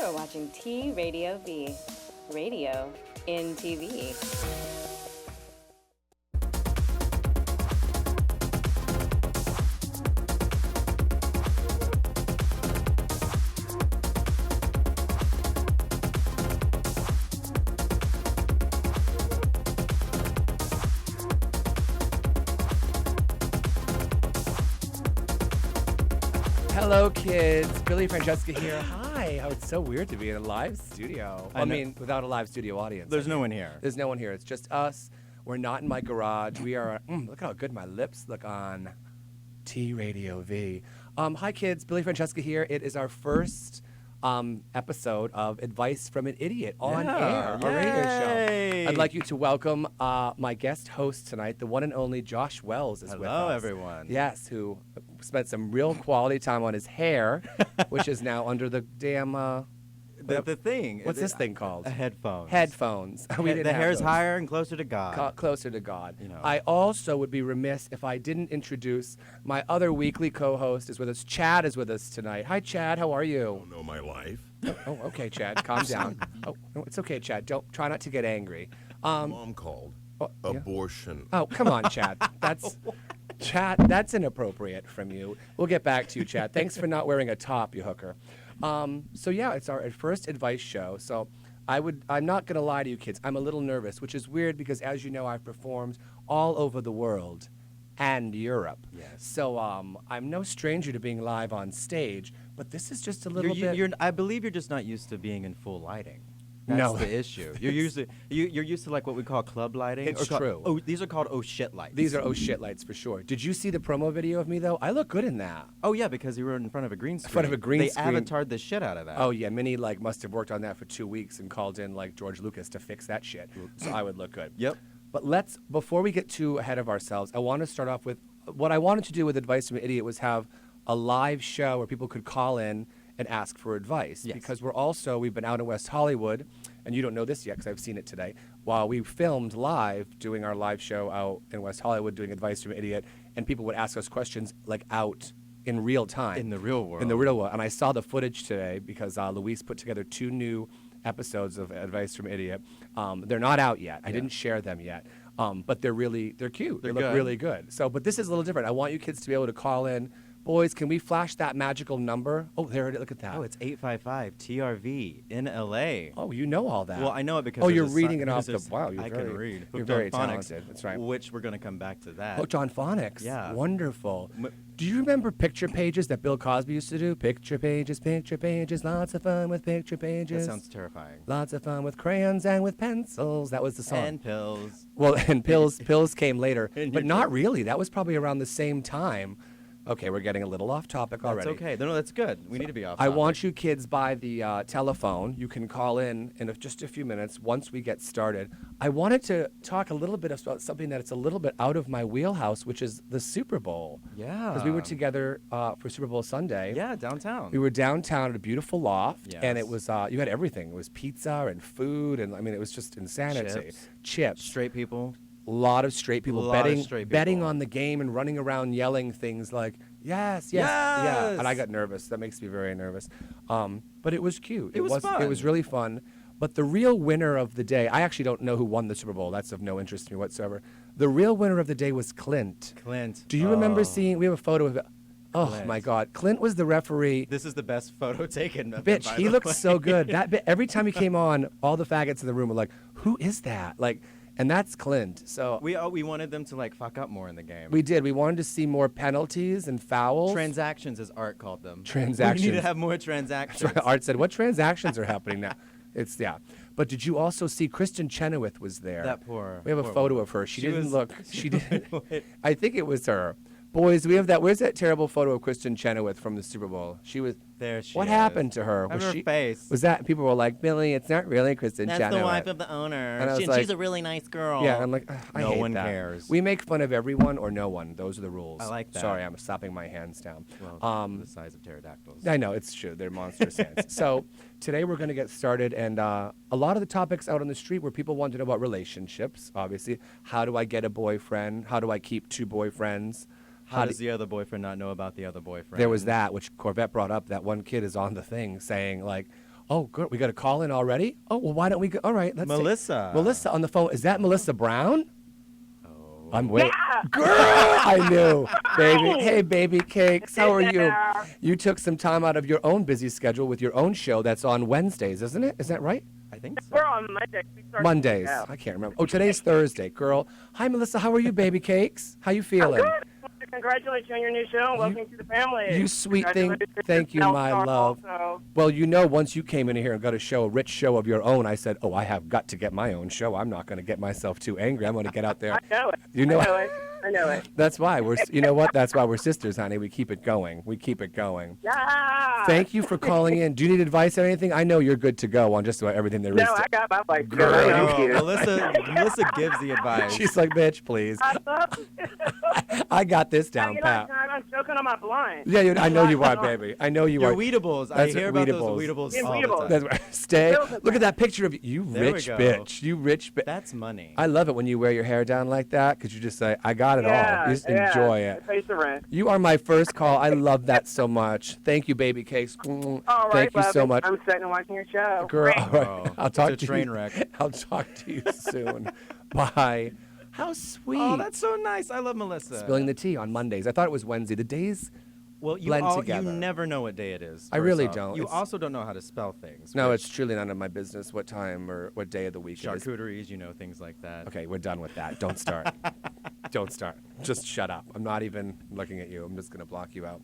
are watching T Radio V, radio in TV. Hello, kids. Billy Francesca here. Hi. Oh, it's so weird to be in a live studio. I mean, without a live studio audience. There's no one here. There's no one here. It's just us. We're not in my garage. We are. Look how good my lips look on T Radio V. Hi, kids. Billy Francesca here. It is our first episode of Advice from an Idiot on air, our radio show. I'd like you to welcome my guest host tonight, the one and only Josh Wells is with us. Hello, everyone. Yes, who spent some real quality time on his hair, which is now under the damn... The thing. What's this thing called? A headphone. Headphones. The hair's higher and closer to God. Closer to God. You know. I also would be remiss if I didn't introduce my other weekly co-host is with us. Chad is with us tonight. Hi, Chad. How are you? Don't know my life. Oh, okay, Chad. Calm down. Oh, no, it's okay, Chad. Try not to get angry. Mom called. Yeah. Abortion. Oh, come on, Chad. Chad, that's inappropriate from you. We'll get back to you, Chad. Thanks for not wearing a top, you hooker. So yeah, it's our first advice show. So I'm not gonna lie to you kids. I'm a little nervous, which is weird because as you know, I've performed all over the world and Europe. Yes. So I'm no stranger to being live on stage, but this is just a little bit. I believe you're just not used to being in full lighting. That's No. the issue. You're used to like what we call club lighting. It's true. Oh, these are called oh shit lights. These are oh shit lights for sure. Did you see the promo video of me though? I look good in that. Oh yeah, because you were in front of a green screen. In front of a green screen. They avatared the shit out of that. Oh yeah, Minnie must have worked on that for 2 weeks and called in like George Lucas to fix that shit, so I would look good. Yep. But before we get too ahead of ourselves, I want to start off with what I wanted to do with Advice from an Idiot was have a live show where people could call in and ask for advice. Yes. Because we've been out in West Hollywood, and you don't know this yet because I've seen it today, while we filmed live doing our live show out in West Hollywood doing Advice from an Idiot, and people would ask us questions like out in real time. In the real world. In the real world. And I saw the footage today because Luis put together 2 new episodes of Advice from an Idiot. They're not out yet. I didn't share them yet. But they're cute. They look good. really good. But this is a little different. I want you kids to be able to call in. Boys, can we flash that magical number? Oh, there it is. Look at that. Oh, it's 855 TRV in LA. Oh, you know all that. Well, I know it because Oh, there's you're a reading it because off the. Wow, I can read. You're Hooked very on Phonics, talented. That's right. Which we're going to come back to that. Hooked on Phonics. Yeah. Wonderful. Do you remember picture pages that Bill Cosby used to do? Picture pages, lots of fun with picture pages. That sounds terrifying. Lots of fun with crayons and with pencils. That was the song. And pills. Well, and pills came later, And but you not took- really. That was probably around the same time. Okay, we're getting a little off topic already. That's okay. No, that's good. We need to be off I topic. want you kids by the telephone. You can call in just a few minutes once we get started. I wanted to talk a little bit about something that it's a little bit out of my wheelhouse, which is the Super Bowl. Yeah. Because we were together for Super Bowl Sunday. Yeah, downtown. We were downtown at a beautiful loft, and it Yes. was you had everything. It was pizza and food, and I mean it was just insanity. Chips. Straight people. A lot of straight people Lot of straight betting people. on the game and running around yelling things like yes, yeah, Yes! and I got nervous. That makes me very nervous. But it was cute. It was fun. It was really fun. But the real winner of the day, I actually don't know who won the Super Bowl. That's of no interest to me whatsoever. The real winner of the day was Clint. Clint. Do you remember seeing? We have a photo of it. Oh Clint. my God, Clint was the referee. This is the best photo taken. Of him, Bitch, by he the looked way. so good. That bit, every time he came on, all the faggots in the room were like, "Who is that?" Like, and that's Clint. So We wanted them to like fuck up more in the game. we did. We wanted to see more penalties and fouls. Transactions, as Art called them. Transactions. We need to have more transactions. Art said, "What transactions are happening now?" It's yeah. But did you also see Kristen Chenoweth was there? That poor. We have a poor photo woman. of her. She She didn't was- look. She didn't. I think it was her. Boys, we have that. Where's that terrible photo of Kristen Chenoweth from the Super Bowl? She was. There she What is. happened to her? Have Was her she? face. Was that? People were like, Billy, it's not really Kristen That's Chenoweth. the wife of the owner. And I was She's like- a really nice girl. Yeah, I'm like, ugh, I No hate one that. cares. We make fun of everyone or no one. Those are the rules. I like that. Sorry, I'm slapping my hands down. Well, the size of pterodactyls. I know, it's true. They're monstrous hands. So today we're going to get started, and a lot of the topics out on the street where people want to know about relationships, obviously. How do I get a boyfriend? How do I keep 2 boyfriends? How does the other boyfriend not know about the other boyfriend? There was that, which Corvette brought up. That one kid is on the thing saying, like, Oh, good. We got a call in already? Oh, well, why don't we go? All right, let's see. Melissa. Melissa on the phone. Is that Melissa Brown? Oh. I'm waiting. Girl, I knew. Baby. Hey, baby cakes. How are you? You took some time out of your own busy schedule with your own show that's on Wednesdays, isn't it? Is that right? I think so. We're on Monday. We start Mondays. tomorrow. I can't remember. Oh, today's Thursday, girl. Hi, Melissa. How are you, baby cakes? How you feeling? Good. Congratulations on your new show. Welcome to the family. You sweet thing. Congratulations Thank you, to my Star love. also. Well, you know, once you came in here and got a show, a rich show of your own, I said, oh, I have got to get my own show. I'm not going to get myself too angry. I'm going to get out there. I know it. You know, I know it. I know it. that's why you know what? That's why we're sisters, honey. We keep it going. We keep it going. Yeah. Thank you for calling in. Do you need advice on anything? I know you're good to go on just about everything there is. No, I got my bike. Girl, Thank you. Melissa gives the advice. She's like, bitch, please. I love it. I got this down, You know, pat. I'm choking on my blind. Yeah, I know you are, baby. I know you Your are. Weedables. I That's hear it, about Weedables. those Weedables Yeah, all Weedables. the time. That's right. Stay. Feels like Look at that. that picture of you. You There we rich go. bitch. You rich bitch. That's money. I love it when you wear your hair down like that because you just say, I got it Yeah, all. You just yeah. enjoy it. I pays the rent. You are my first call. I love that so much. Thank you, baby cakes. All right, Thank you love so it. much. I'm sitting and watching your show. Girl, Great. all right. Oh, I'll talk it's to a train you. wreck. I'll talk to you soon. Bye. How sweet. Oh, that's so nice. I love Melissa. Spilling the tea on Mondays. I thought it was Wednesday. The days. Well, you, blend you together. never know what day it is. I first really off. don't. You It's- also don't know how to spell things. No, which it's truly none of my business what time or what day of the week it is. charcuteries, things like that. Okay, we're done with that. Don't start. Don't start. Just shut up. I'm not even looking at you. I'm just going to block you out.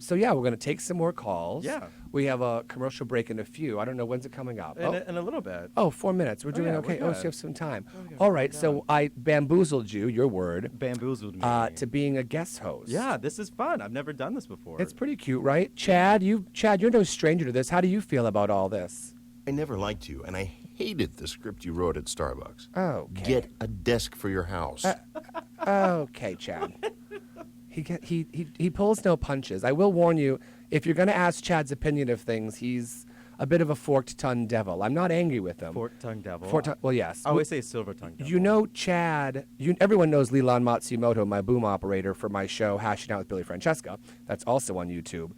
So, yeah, we're going to take some more calls. Yeah. We have a commercial break in a few. I don't know. When's it coming up? In a little bit. Oh, 4 minutes. We're doing yeah, okay. we're Oh, so you good. have some time. good. All right. We're So good. I bamboozled you, your word, Bamboozled me. to being a guest host. Yeah, this is fun. I've never done this before. It's pretty cute, right? Chad, you're no stranger to this. How do you feel about all this? I never liked you, and I hated the script you wrote at Starbucks. Okay. Get a desk for your house. Okay, Chad. He pulls no punches. I will warn you, if you're going to ask Chad's opinion of things, he's a bit of a forked-tongued devil. I'm not angry with him. Fork-tongued devil. Well, yes. I always say silver-tongued devil. You know, Chad, everyone knows Leland Matsumoto, my boom operator for my show, Hashing Out with Billy Francesca. That's also on YouTube.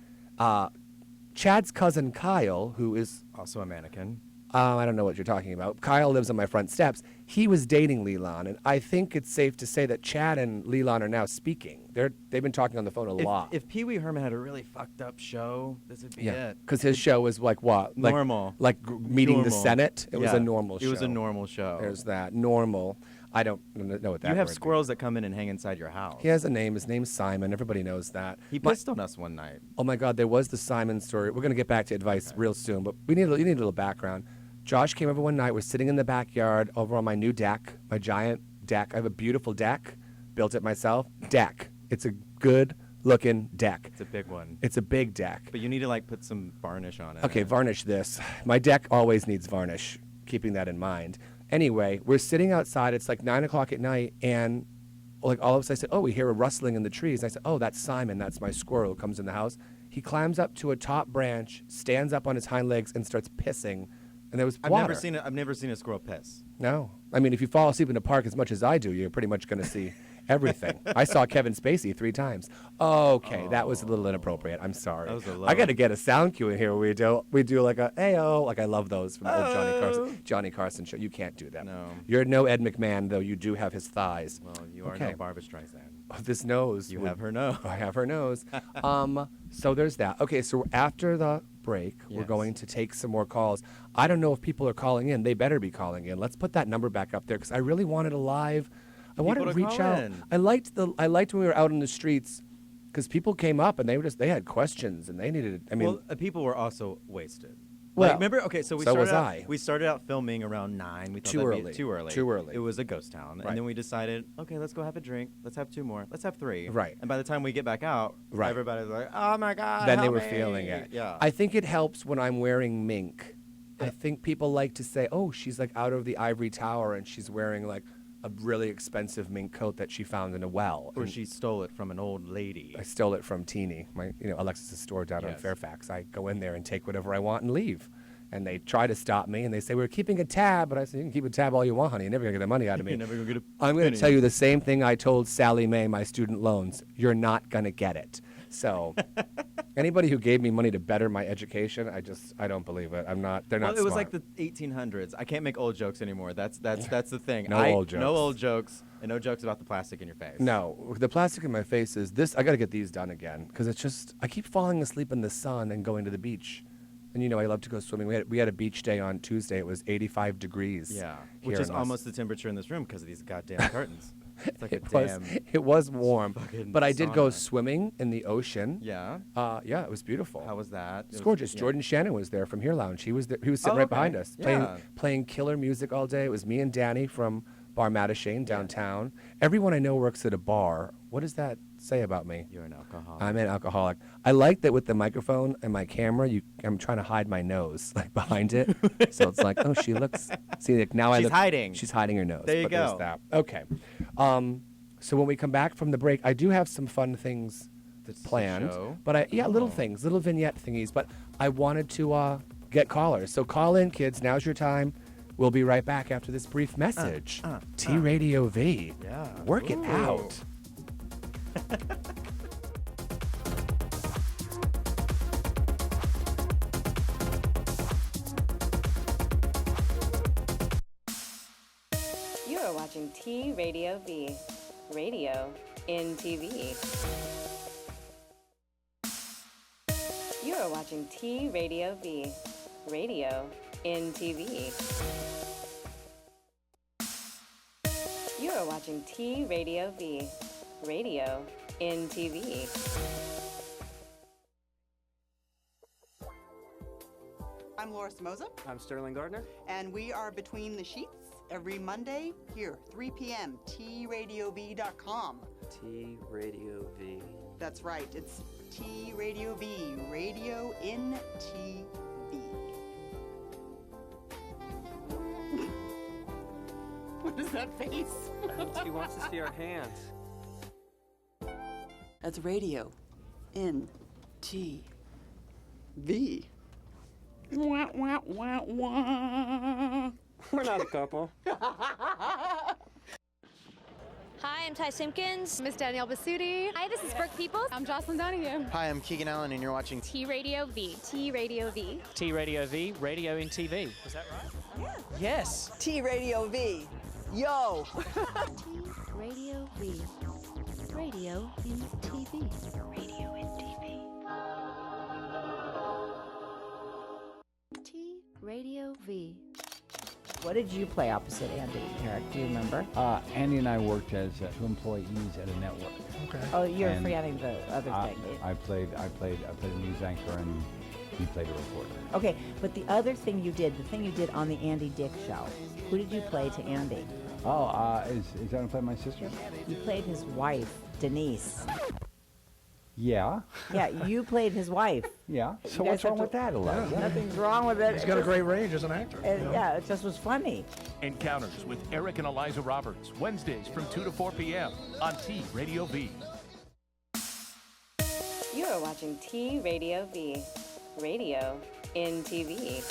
Chad's cousin Kyle, who is, Also a mannequin. I don't know what you're talking about. Kyle lives on my front steps. He was dating Leland, and I think it's safe to say that Chad and Leland are now speaking. They've been talking on the phone a lot. If Pee Wee Herman had a really fucked up show, this would be it. because his show was like what? Like, Normal. Like meeting the Normal. Senate. It was Yeah, a normal show. It was a normal show. There's that. Normal. I don't know what that You have word squirrels that come in and hang inside your house. He has a name. His name's Simon. Everybody knows that. He My- pissed on us one night. Oh my God, there was the Simon story. We're gonna get back to advice real soon, but you need a little background. Josh came over one night. We're sitting in the backyard over on my new deck, my giant deck. I have a beautiful deck, built it myself. Deck. It's a good-looking deck. It's a big one. It's a big deck. But you need to put some varnish on it. Okay, varnish this. My deck always needs varnish, keeping that in mind. Anyway, we're sitting outside. It's like 9 o'clock at night, and all of a sudden I said, oh, we hear a rustling in the trees. And I said, oh, that's Simon. That's my squirrel who comes in the house. He climbs up to a top branch, stands up on his hind legs, and starts pissing. And there was I've water. never seen a squirrel piss. No. I mean, if you fall asleep in the park as much as I do, you're pretty much going to see everything. I saw Kevin Spacey 3 times. Okay, that was a little inappropriate. I'm sorry. That was a I got to low. get a sound cue in here where we do like a ayo, like I love those from the old Johnny Carson show. You can't do that. No. You're no Ed McMahon, though you do have his thighs. Well, you are Okay. no Barbra Streisand. Oh, this nose. You would- have her nose. I have her nose. So there's that. Okay, so after the break, we're Yes. going to take some more calls. I don't know if people are calling in. They better be calling in. Let's put that number back up there because I really wanted a live. I wanted to People to reach call out. in. I liked when we were out in the streets because people came up and they had questions and they needed. I mean, Well, people were also wasted. Well, remember? Okay, so we so started was out, I. We started out filming around 9. We thought Too that'd early. Be too early. Too early. It was a ghost town, Right. and then we decided, okay, let's go have a drink. Let's have 2 more. Let's have 3. Right. And by the time we get back out, Right. everybody's like, oh my god. then they help were me." feeling it. Yeah. I think it helps when I'm wearing mink. I think people like to say, "Oh, she's like out of the ivory tower and she's wearing like a really expensive mink coat that she found in a well." or And she stole it from an old lady. I stole it from Teeny, Alexis's store down on Yes. Fairfax. I go in there and take whatever I want and leave. And they try to stop me and they say, "We're keeping a tab." But I say, "You can keep a tab all you want, honey. You're never going to get the money out of me." You're never gonna get a I'm going to penny. tell you the same thing I told Sally Mae, my student loans. You're not going to get it. So Anybody who gave me money to better my education, I don't believe it. They're not Well, it was smart. like the 1800s. I can't make old jokes anymore. That's the thing. No old jokes. No old jokes, and no jokes about the plastic in your face. No, the plastic in my face is this. I got to get these done again because it's just I keep falling asleep in the sun and going to the beach. And I love to go swimming. We had a beach day on Tuesday. It was 85 degrees. Yeah, here which is in almost the temperature in this room because of these goddamn curtains. It's like It was warm, fucking but I did go sauna. swimming in the ocean. Yeah. Yeah, it was beautiful. How was that? It's gorgeous. Yeah. Jordan Shannon was there from Here Lounge. He was there, he was sitting Oh, right okay. behind us, Yeah. playing killer music all day. It was me and Danny from Bar Mattachine downtown. Everyone I know works at a bar. What does that say about me? You're an alcoholic. I'm an alcoholic. I like that with the microphone and my camera, I'm trying to hide my nose like behind it, so it's like, oh, she looks. See, like now She's look. hiding. She's hiding her nose. There you but there's go. that. Okay. So when we come back from the break, I do have some fun things planned. show? But little things, little vignette thingies. But I wanted to get callers. So call in, kids. Now's your time. We'll be right back after this brief message. T Radio V. Yeah. Work it Ooh. out. You are watching T Radio V, radio in TV. You are watching T Radio V, radio in TV. You are watching T Radio V, radio in TV. I'm Laura Samoza, I'm Sterling Gardner. and we are Between the Sheets every Monday here, 3 p.m., tradiov.com. T Radio V. That's right, it's T Radio V, radio in TV. What is that face? She wants to see our hands. That's radio in TV. Wah, wah, wah, wah. We're not a couple. Hi, I'm Ty Simpkins. Miss Danielle Basutti. Hi, this is Brooke Peoples. I'm Jocelyn Donahue. Hi, I'm Keegan Allen, and you're watching T Radio V. T Radio V. T Radio V, radio in TV. Was that right? Yes. T Radio V. Yo! T Radio V. Radio in TV. Radio in TV. T Radio V. What did you play opposite Andy, Eric? Do you remember? Andy and I worked as two employees at a network. Okay. Oh, you're And, forgetting the other thing. I played a news anchor, and he played a reporter. Okay, but the other thing you did, the thing you did on the Andy Dick show, who did you play to Andy? Oh, is that when I played my sister? You played his wife, Denise. Yeah. Yeah, you played his wife. Yeah. So You what's guys wrong with that, Eliza? Nothing's wrong with it. He's got a great range as an actor. Yeah, it just was funny. Encounters with Eric and Eliza Roberts, Wednesdays from 2 to 4 p.m. on T Radio V. You are watching T Radio V, radio in TV.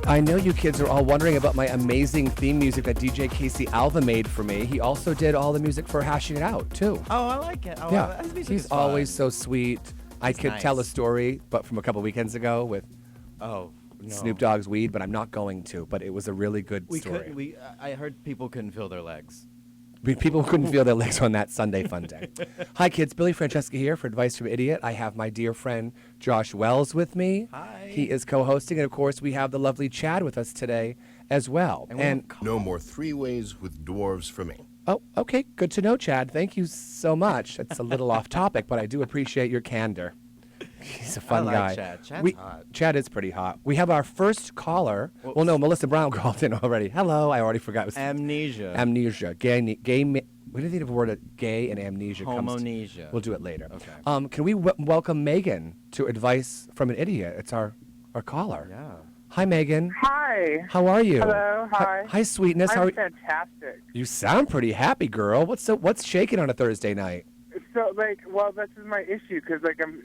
I know you kids are all wondering about my amazing theme music that DJ Casey Alva made for me. He also did all the music for Hashing It Out, too. Oh, I like it. Oh, Yeah, his music's he's fun. always so sweet. I could nice. tell a story, but from a couple weekends ago with Oh, no. Snoop Dogg's weed, but I'm not going to. But it was a really good story. I heard people couldn't feel their legs. People couldn't feel their legs on that Sunday fun day. Hi, kids. Billy Francesca here for Advice from Idiot. I have my dear friend Josh Wells with me. Hi. He is co-hosting, and of course, we have the lovely Chad with us today as well. And no more three ways with dwarves for me. oh, okay, good to know, Chad. Thank you so much. It's a little off topic, but I do appreciate your candor. He's a fun I guy. like Chad. Chad's hot. Chad is pretty hot. We have our first caller. Whoops. Well, no, Melissa Brown called in already. Hello. I already forgot. It was Amnesia. amnesia. We didn't think of a word of gay and amnesia. Homonesia. We'll do it later. Okay. Can we welcome Megan to Advice from an Idiot? It's our caller. Yeah. Hi, Megan. Hi. How are you? Hello. Hi. Hi, sweetness. How I'm are fantastic. you? Sound pretty happy, girl. What's shaking on a Thursday night? So, well, this is my issue because,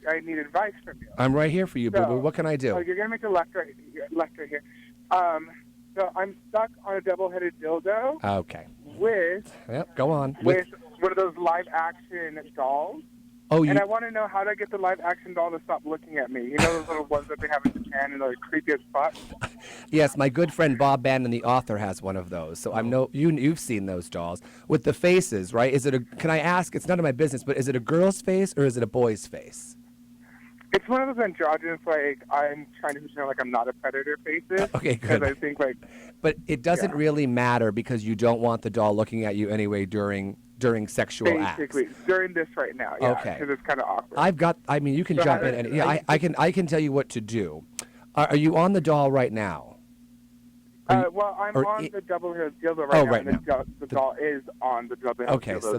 I need advice from you. I'm right here for you, boo-boo. What can I do? You're gonna make a left right here. So I'm stuck on a double-headed dildo. Okay. With. Yep. Go on. With one of those live-action dolls. Oh, and I want to know how to get the live-action doll to stop looking at me. You know those little ones that they have in Japan and they're creepy as fuck? Yes, my good friend Bob Bannon, the author, has one of those. So you've seen those dolls with the faces, right? Can I ask? It's none of my business, but is it a girl's face or is it a boy's face? It's one of those androgynous, I'm trying to pretend like I'm not a predator faces. Okay, good. Because I think But it doesn't really matter because you don't want the doll looking at you anyway during sexual acts. Basically, during this right now, yeah. Okay. Because it's kind of awkward. You can jump in and I can tell you what to do. Are you on the doll right now? Well, I'm on the double-headed dildo right now. now. The doll is on the double-headed dildo. Okay, so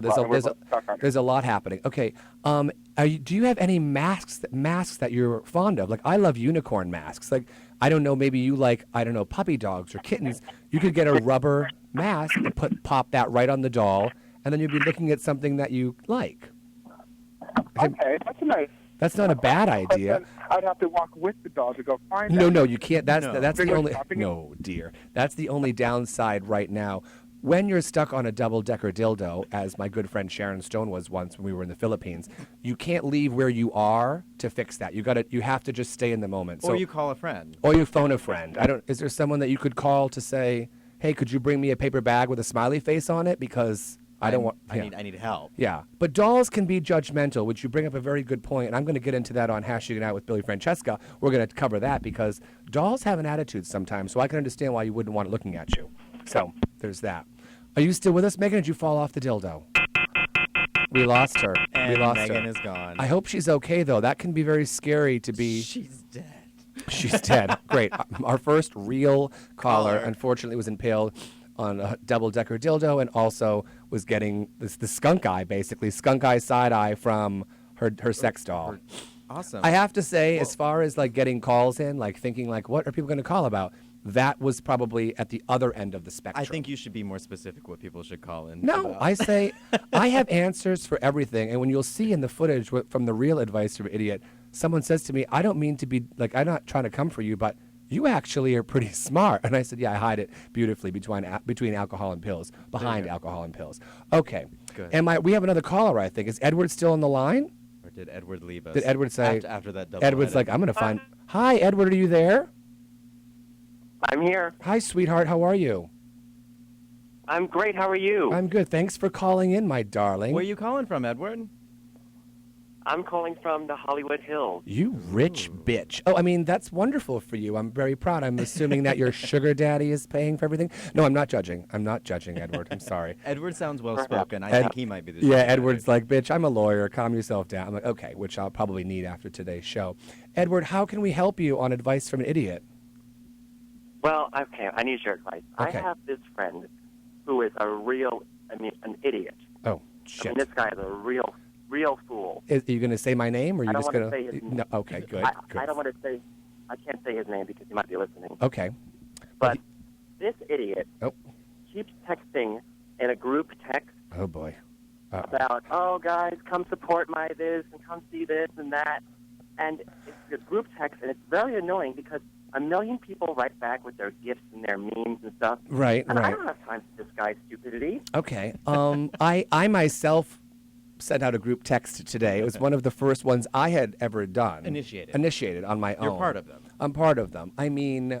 there's a lot happening. Okay, do you have any masks that you're fond of? Like, I love unicorn masks. Like, I don't know, maybe you like, puppy dogs or kittens. You could get a rubber mask and pop that right on the doll, and then you'd be looking at something that you like. Okay, that's nice. That's not a bad idea. I'd have to walk with the doll to go find it. No, you can't. That's the only. No, dear. That's the only downside right now. When you're stuck on a double-decker dildo, as my good friend Sharon Stone was once when we were in the Philippines, you can't leave where you are to fix that. You have to just stay in the moment. Or you call a friend. Or you phone a friend. Is there someone that you could call to say, "Hey, could you bring me a paper bag with a smiley face on it because I don't want." I need help. Yeah, but dolls can be judgmental, which you bring up a very good point, and I'm going to get into that on Hashing It Out with Billy Francesca. We're going to cover that because dolls have an attitude sometimes, so I can understand why you wouldn't want it looking at you. So there's that. Are you still with us, Megan? Or did you fall off the dildo? We lost her. And Megan is gone. I hope she's okay, though. That can be very scary to be. She's dead. She's dead. Great. Our first real caller, unfortunately, was impaled on a double-decker dildo and also was getting the skunk eye, basically. Skunk eye, side eye from her sex doll. Awesome. I have to say, as far as getting calls in, thinking what are people going to call about, that was probably at the other end of the spectrum. I think you should be more specific what people should call in. No, I say I have answers for everything. And when you'll see in the footage from the Real Advice from Idiot, someone says to me, I don't mean to be, I'm not trying to come for you, but you actually are pretty smart. And I said, yeah, I hide it beautifully between alcohol and pills, behind alcohol and pills. Okay. Good. And we have another caller, I think. Is Edward still on the line? Or did Edward leave us? Did Edward say? After that double Edward's like, I'm going to find. Hi, Edward, are you there? I'm here. Hi, sweetheart. How are you? I'm great. How are you? I'm good. Thanks for calling in, my darling. Where are you calling from, Edward? I'm calling from the Hollywood Hills. You rich bitch. Oh, that's wonderful for you. I'm very proud. I'm assuming that your sugar daddy is paying for everything. No, I'm not judging. I'm not judging, Edward. I'm sorry. Edward sounds well-spoken. I think he might be the sugar daddy. Edward's like, bitch, I'm a lawyer. Calm yourself down. I'm like, okay, which I'll probably need after today's show. Edward, how can we help you on Advice from an Idiot? Well, okay, I need your advice. Okay. I have this friend who is an idiot. Oh, shit. This guy is a real fool. Are you going to say my name, or are you just going to? Say his name. No, okay, good. I don't want to say. I can't say his name because he might be listening. Okay. But this idiot keeps texting in a group text. Oh boy. About guys, come support my this and come see this and that, and it's a group text, and it's very annoying because a million people write back with their gifts and their memes and stuff. Right. I don't have time for this guy's stupidity. Okay. I myself sent out a group text today. It was one of the first ones I had ever done. Initiated on my own. You're part of them. I'm part of them. I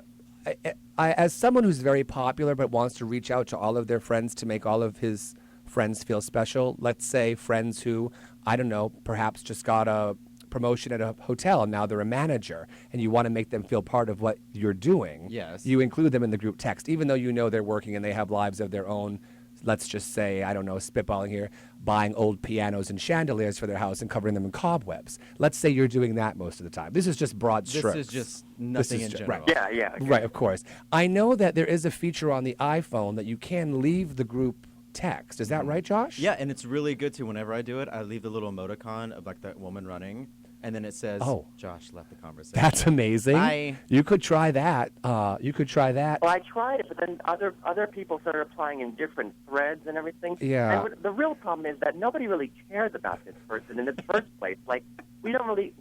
as someone who's very popular but wants to reach out to all of their friends to make all of his friends feel special, let's say friends who, I don't know, perhaps just got a promotion at a hotel and now they're a manager and you want to make them feel part of what you're doing. Yes. You include them in the group text, even though you know they're working and they have lives of their own. Let's just say, I don't know, spitballing here, buying old pianos and chandeliers for their house and covering them in cobwebs. Let's say you're doing that most of the time. This is just broad strokes. This is just nothing in general. Right. Yeah. Okay. Right, of course. I know that there is a feature on the iPhone that you can leave the group text. Is that right, Josh? Yeah, and it's really good too. Whenever I do it, I leave the little emoticon of that woman running. and then it says, Oh. Josh left the conversation. That's amazing. Bye. You could try that. You could try that. Well, I tried it, but then other people started applying in different threads and everything. Yeah. And the real problem is that nobody really cares about this person in the first place. Like, we don't really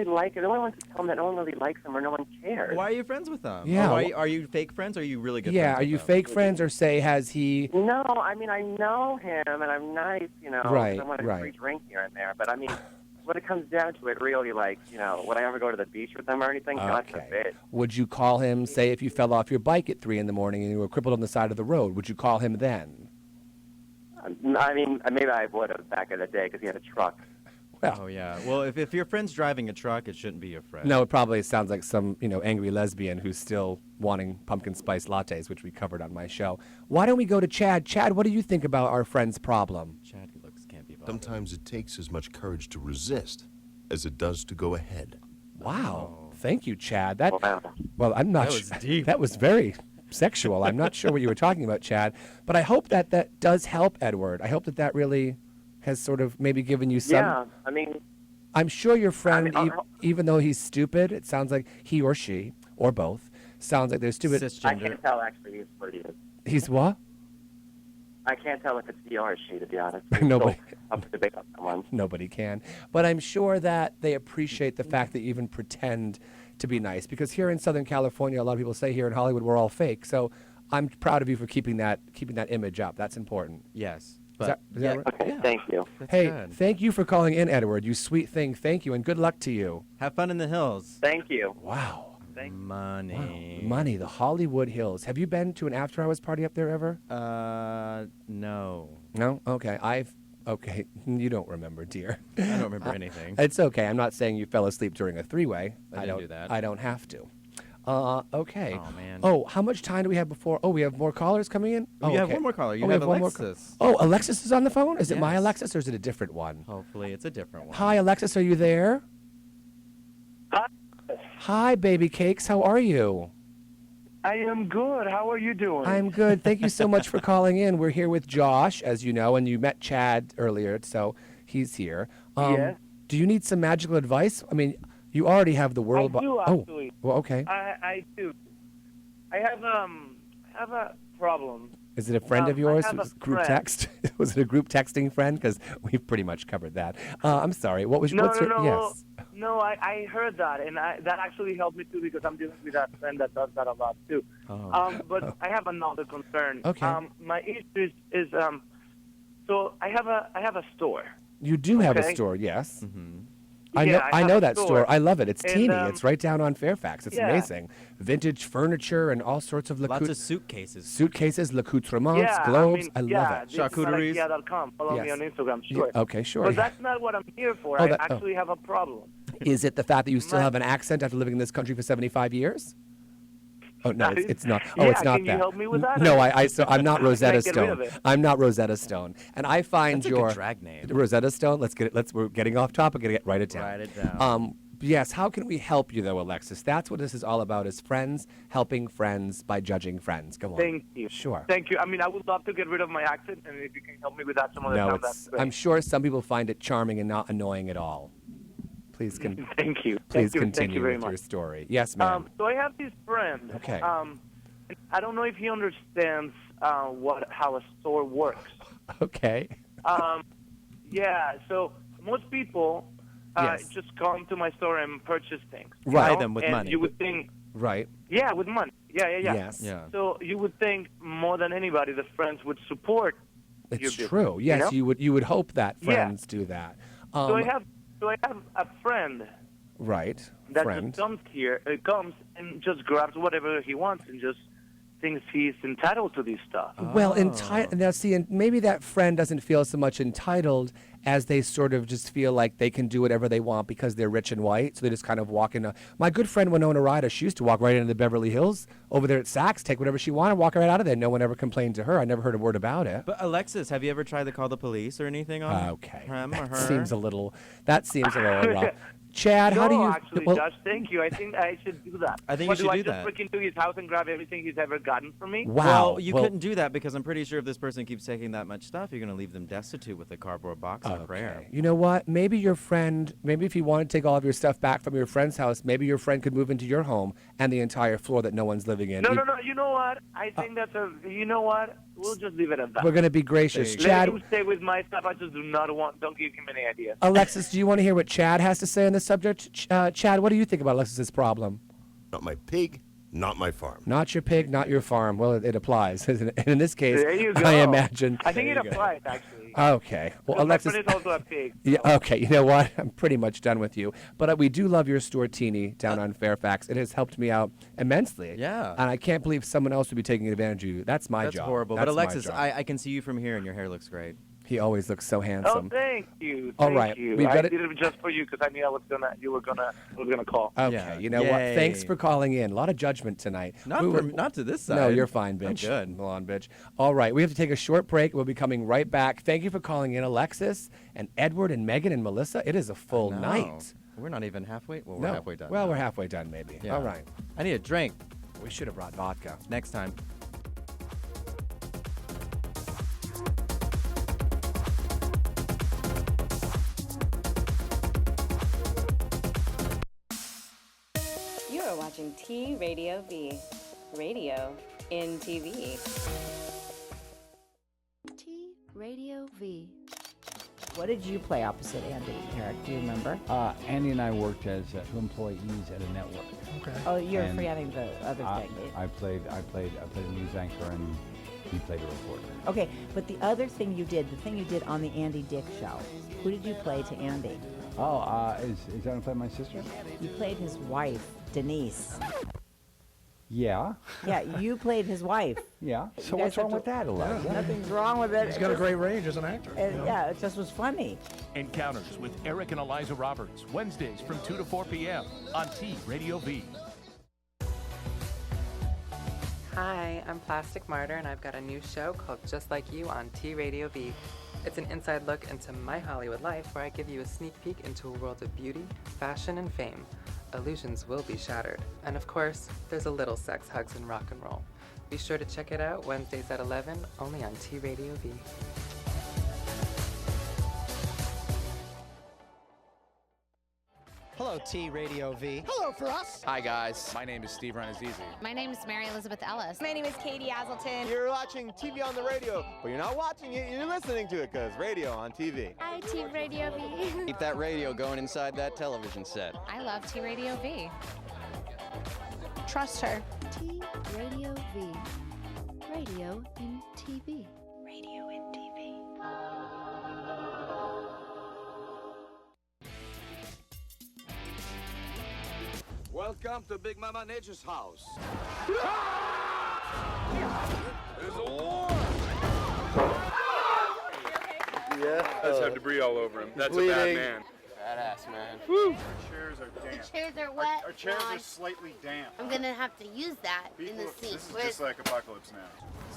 like it. No one wants to tell them that no one really likes them or no one cares. Why are you friends with them? Yeah. Or are you fake friends or are you really good Yeah, friends are with you them? fake friends or say has he? No, I mean, I know him and I'm nice, Right, I want a right. free drink here and there. But I mean, when it comes down to it, really, like, would I ever go to the beach with them or anything? God forbid. Would you call him, say, if you fell off your bike at 3 in the morning and you were crippled on the side of the road? Would you call him then? I mean, maybe I would have back in the day because he had a truck. Well, Oh, yeah. Well, if your friend's driving a truck, it shouldn't be your friend. no, it probably sounds like some, angry lesbian who's still wanting pumpkin spice lattes, which we covered on my show. Why don't we go to Chad? Chad, what do you think about our friend's problem? Chad looks can't be bothered. Sometimes it takes as much courage to resist as it does to go ahead. Wow. Thank you, Chad. That. Wow. Well, I'm not That was sure. deep. That was very sexual. I'm not sure what you were talking about, Chad. But I hope that does help, Edward. I hope that really has sort of maybe given you some. Yeah, I mean, I'm sure your friend, I mean, even though he's stupid, it sounds like he or she, or both, sounds like they're stupid. I Cisgender. can't tell actually what he is. He's what? I can't tell if it's he or she, to be honest. Nobody. So, up to debate on that one. Nobody can. But I'm sure that they appreciate the fact that you even pretend to be nice. Because here in Southern California, a lot of people say here in Hollywood, we're all fake. So I'm proud of you for keeping that image up. That's important. Yes. Is that right? Okay, Yeah. thank you. That's Hey, good. thank you for calling in, Edward. You sweet thing. Thank you, and good luck to you. Have fun in the hills. Thank you. Wow. Money. Money, the Hollywood Hills. Have you been to an after-hours party up there ever? No. No? Okay. Okay. You don't remember, dear. I don't remember anything. It's okay. I'm not saying you fell asleep during a three-way. I didn't do that. I don't have to. Okay. Oh, man. Oh, how much time do we have before? Oh, we have more callers coming in? Oh, You have okay. one more caller. You Oh, we have one more Alexis. Oh, Alexis is on the phone? Is it my Yes. Alexis or is it a different one? Hopefully, it's a different one. Hi, Alexis. Are you there? Hi. Hi, baby cakes. How are you? I am good. How are you doing? I'm good. Thank you so much for calling in. We're here with Josh, as you know, and you met Chad earlier, so he's here. Yes. Do you need some magical advice? I mean, you already have the world. I do, actually. Oh, well, okay. I do. I have a problem. Is it a friend of I yours? have a Was it group friend. text? Was it a group texting friend? Because we've pretty much covered that. I'm sorry. What was No, what's no, your, no. Yes. No, I heard that, and that actually helped me too because I'm dealing with that friend that does that a lot too. Oh. But I have another concern. Okay. My issue is so I have a store. You do have a Okay. store, yes. Mm-hmm. I Yeah, know. I I have know a that store. store. I love it. It's And, teeny. It's right down on Fairfax. It's yeah. amazing. Vintage furniture and all sorts of Lots of suitcases. suitcases, l'accoutrements, Yeah, globes. I mean, love yeah, it. Charcuteries. Yeah.com. Follow me Yes. on Instagram. Yeah, Sure. okay, sure. But that's not what I'm here for. Oh, I that- oh. actually have a problem. Is it the fact that you still My- have an accent after living in this country for 75 years? Oh no, it's not. Oh, Yeah, it's not can you that. help me with that? No, I'm not Rosetta Get rid of Stone. it. I'm not Rosetta Stone. And I find That's a good your drag name. Rosetta Stone. We're getting off topic. Write it down. Write it down. Yes. How can we help you though, Alexis? That's what this is all about: is friends helping friends by judging friends. Go on. Thank you. Sure. Thank you. I mean, I would love to get rid of my accent, and if you can help me with that some other No, time, that's great. I'm sure some people find it charming and not annoying at all. Please, Thank you. please Thank you. continue Thank you very with much. your story. Yes, ma'am. So I have this friend. Okay. I don't know if he understands how a store works. Okay. Yeah. So most people Yes. just come to my store and purchase things. you Right. know? Buy them with and money. You would think, Right. yeah, with money. Yeah. Yes. Yeah. So you would think more than anybody, the friends would support. It's your business, true. Yes, you know? you would hope that Yeah. friends do that. So I have a friend Right. that Friend. just comes and just grabs whatever he wants and just thinks he's entitled to this stuff. Well, now see, and maybe that friend doesn't feel so much entitled as they sort of just feel like they can do whatever they want because they're rich and white. So they just kind of walk in. My good friend Winona Ryder, she used to walk right into the Beverly Hills over there at Saks, take whatever she wanted, walk right out of there. No one ever complained to her. I never heard a word about it. But Alexis, have you ever tried to call the police or anything on Okay. him or That her? seems a little rough. Chad, how do you? Actually, Josh, thank you. I think I should do that. I think What, you should do do I just that. break into his house and grab everything he's ever gotten from me? Wow. Well, you couldn't do that because I'm pretty sure if this person keeps taking that much stuff, you're going to leave them destitute with a cardboard box and a prayer. You know what? Maybe your friend, maybe if you want to take all of your stuff back from your friend's house, maybe your friend could move into your home and the entire floor that no one's living in. No. You know what? I think that's a. You know what? We'll just leave it at that. We're going to be gracious. Let Chad, him stay with my stuff. I just do not want. Don't give him any ideas. Alexis, do you want to hear what Chad has to say on this subject? Chad, what do you think about Alexis's problem? Not my pig, not my farm. Not your pig, not your farm. Well, it applies. And in this case, There you go. I imagine. I think it applies, actually. Okay. Well, Alexis. My friend is also a pig. Yeah. Okay. You know what? I'm pretty much done with you. But we do love your store, Teeny, down on Fairfax. It has helped me out immensely. Yeah. And I can't believe someone else would be taking advantage of you. That's my job. That's horrible. That's But my Alexis, job. I can see you from here, and your hair looks great. He always looks so handsome. Oh, thank you. All Thank right, you. we've I got it- did it just for you because I knew you were gonna call. Okay, Yeah. you know what? Yay. Thanks for calling in. A lot of judgment tonight. Not to this side. No, you're fine, I'm bitch. good. Milan, bitch. All right, we have to take a short break. We'll be coming right back. Thank you for calling in, Alexis and Edward and Megan and Melissa. It is a full No. night. We're not even halfway. Well, we're No. halfway done. Well, now. we're halfway done, maybe. Yeah. All right. I need a drink. We should have brought vodka. Next time. You are watching T Radio V, radio in TV. T Radio V. What did you play opposite Andy, Eric? Do you remember? Andy and I worked as two employees at a network. Okay. Oh, you're And forgetting the other thing. I played a news anchor, and he played a reporter. Okay, but the other thing you did, the thing you did on the Andy Dick show, who did you play to Andy? Oh, is that gonna play my sister? You played his wife, Denise. Yeah. Yeah, you played his wife. Yeah. You So guys what's have wrong with that, Eliza? Nothing's wrong with it. He's got a great range as an actor. Yeah, it just was funny. Encounters with Eric and Eliza Roberts, Wednesdays from 2 to 4 p.m. on T Radio V. Hi, I'm Plastic Martyr, and I've got a new show called Just Like You on T Radio V. It's an inside look into my Hollywood life where I give you a sneak peek into a world of beauty, fashion, and fame. Illusions will be shattered. And of course, there's a little sex, hugs, and rock and roll. Be sure to check it out Wednesdays at 11, only on T Radio V. Hello, T Radio V. Hello for us. Hi, guys. My name is Steve Renazizi. My name is Mary Elizabeth Ellis. My name is Katie Aselton. You're watching TV on the radio, but you're not watching it, you're listening to it, because radio on TV. Hi, T Radio V. Keep that radio going inside that television set. I love T Radio V. Trust her. T Radio V. Radio in TV. Radio in TV. Welcome to Big Mama Nature's house. There's a war! Yeah. Does have debris all over him. That's bleeding. a bad man. Badass, man. Woo! Our chairs are damp. The chairs are wet. Our chairs Ron. are slightly damp. I'm gonna have to use that in the scene. This is just like Apocalypse Now.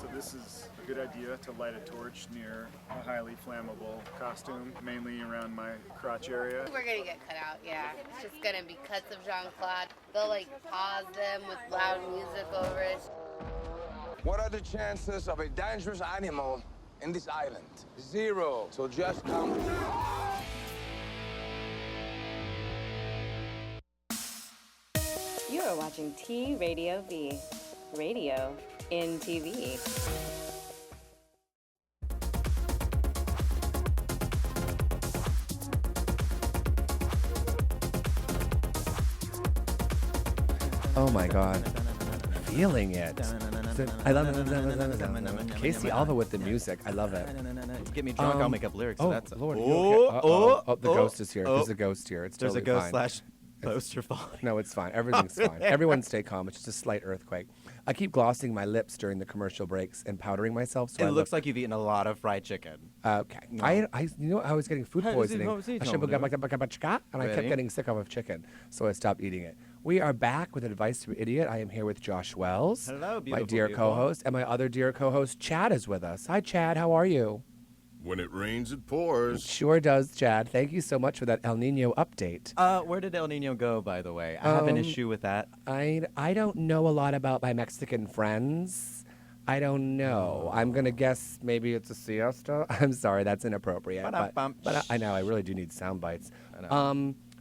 So this is a good idea to light a torch near a highly flammable costume, mainly around my crotch area. We're gonna get cut out, yeah. It's just gonna be cuts of Jean-Claude. They'll like pause them with loud music over it. What are the chances of a dangerous animal in this island? 0. So just come. You are watching T Radio V, radio in TV. Oh my God. Feeling it. I love it. Casey Alva with the music. I love it. Get me drunk, I'll make up lyrics. Oh, So that's Lord. The ghost is here. oh. There's a ghost here. It's There's a totally ghost fine. slash poster falling. No, it's fine. Everything's fine. Everyone stay calm. It's just a slight earthquake. I keep glossing my lips during the commercial breaks and powdering myself. So It I looks like you've eaten a lot of fried chicken. Okay. No. I was getting food Hey, poisoning. this is And I kept Ready? getting sick of chicken, so I stopped eating it. We are back with Advice to an Idiot. I am here with Josh Wells, Hello, my beautiful dear people. co-host, and my other dear co-host, Chad, is with us. Hi, Chad. How are you? When it rains, it pours. Sure does, Chad. Thank you so much for that El Nino update. Where did El Nino go, by the way? I have an issue with that. I don't know a lot about my Mexican friends. I don't know. I'm going to guess maybe it's a siesta. I'm sorry, that's inappropriate. But I know, I really do need sound bites.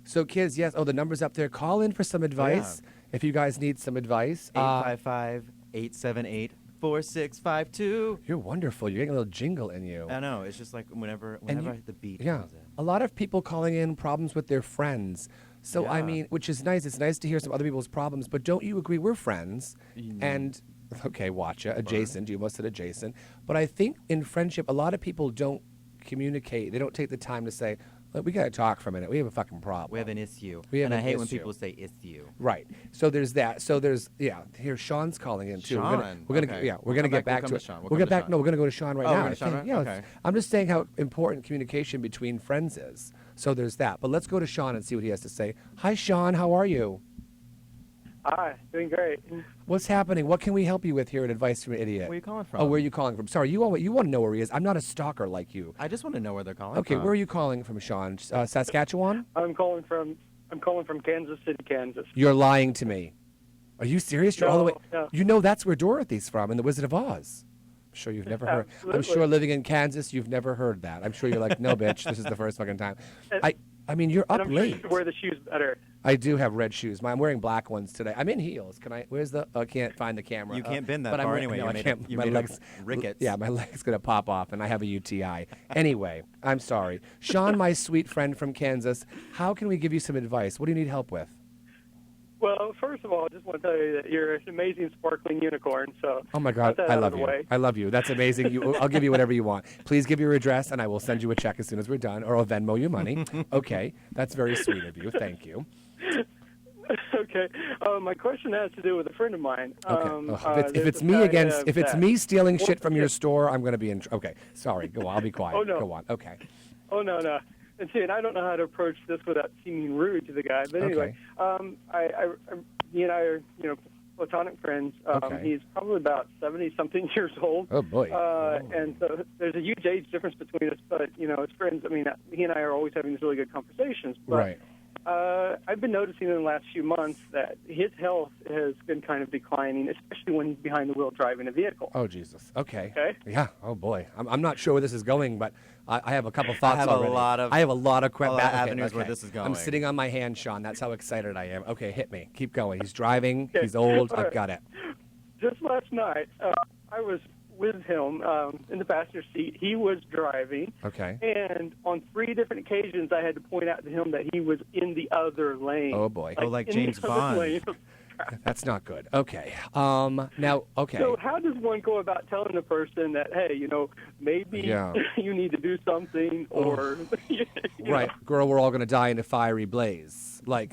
So kids, yes, the number's up there. Call in for some advice if you guys need some advice. 855-878-4652. You're wonderful. You're getting a little jingle in you. I know. It's just like whenever the beat yeah, comes in. a lot of people calling in problems with their friends. So, I mean, which is nice. It's nice to hear some other people's problems. But don't you agree we're friends? And, okay, adjacent. You almost said adjacent. But I think in friendship, a lot of people don't communicate. They don't take the time to say, look, we got to talk for a minute. We have a fucking problem. We have an issue. And I hate when people say issue. Right. So there's that. So there's, here, Sean's calling in, too. Sean. We're going to get back to it. We'll get back. No, we're going to go to Sean right now. We're going to Sean, right? Okay. I'm just saying how important communication between friends is. So there's that. But let's go to Sean and see what he has to say. Hi, Sean. How are you? Hi. Doing great. What's happening? What can we help you with here at Advice from an Idiot? Where are you calling from? Oh, where are you calling from? Sorry, you want to know where he is. I'm not a stalker like you. I just want to know where they're calling Okay, from. where are you calling from, Sean? Saskatchewan? I'm calling from Kansas City, Kansas. You're lying to me. Are you serious? You're all the way. No. You know that's where Dorothy's from in The Wizard of Oz. I'm sure you've never heard. I'm sure living in Kansas, you've never heard that. I'm sure you're like, no, bitch, this is the first fucking time. I mean, you're up I'm late. Sure wear the shoes better. I do have red shoes. I'm wearing black ones today. I'm in heels. Can I? Where's the? I can't find the camera. You can't bend that but far I'm, anyway. No, You're I made can't. of- you're my made of legs. rickets. Yeah, my leg's gonna pop off, and I have a UTI. Anyway, I'm sorry, Sean, my sweet friend from Kansas. How can we give you some advice? What do you need help with? Well, first of all, I just want to tell you that you're an amazing sparkling unicorn. So Oh my God, got that I out love of you. the way. I love you. That's amazing. I'll give you whatever you want. Please give your address, and I will send you a check as soon as we're done, or I'll Venmo you money. Okay, that's very sweet of you. Thank you. Okay. My question has to do with a friend of mine. Okay. If there's it's this me guy, against, if it's Zach. me stealing Well, shit from yeah. your store, I'm going to be in. Okay, sorry. Go on. I'll be quiet. Oh, no. Go on. Okay. Oh no. And see, and I don't know how to approach this without seeming rude to the guy. But anyway, he and I are, platonic friends. Okay. He's probably about 70-something years old. Oh boy. And so there's a huge age difference between us. But as friends, I mean, he and I are always having these really good conversations. But, Right. I've been noticing in the last few months that his health has been kind of declining, especially when he's behind the wheel driving a vehicle. Oh Jesus. Okay. Okay. Yeah. Oh boy. I'm not sure where this is going, but I have a couple thoughts have a already. lot of- I have a lot of a lot of okay, avenues where okay. this is I'm going. sitting on my hand, Sean. That's how excited I am. Okay, hit me. Keep going. He's driving. Okay. He's old. All I've right. got it. Just last night, I was with him in the passenger seat. He was driving. Okay. And on 3 different occasions, I had to point out to him that he was in the other lane. Oh boy. Like in James the other Bond. lane. That's not good. Okay. Now. Okay. So how does one go about telling the person that, hey, maybe Yeah. you need to do something, or Right, girl, we're all going to die in a fiery blaze. Like,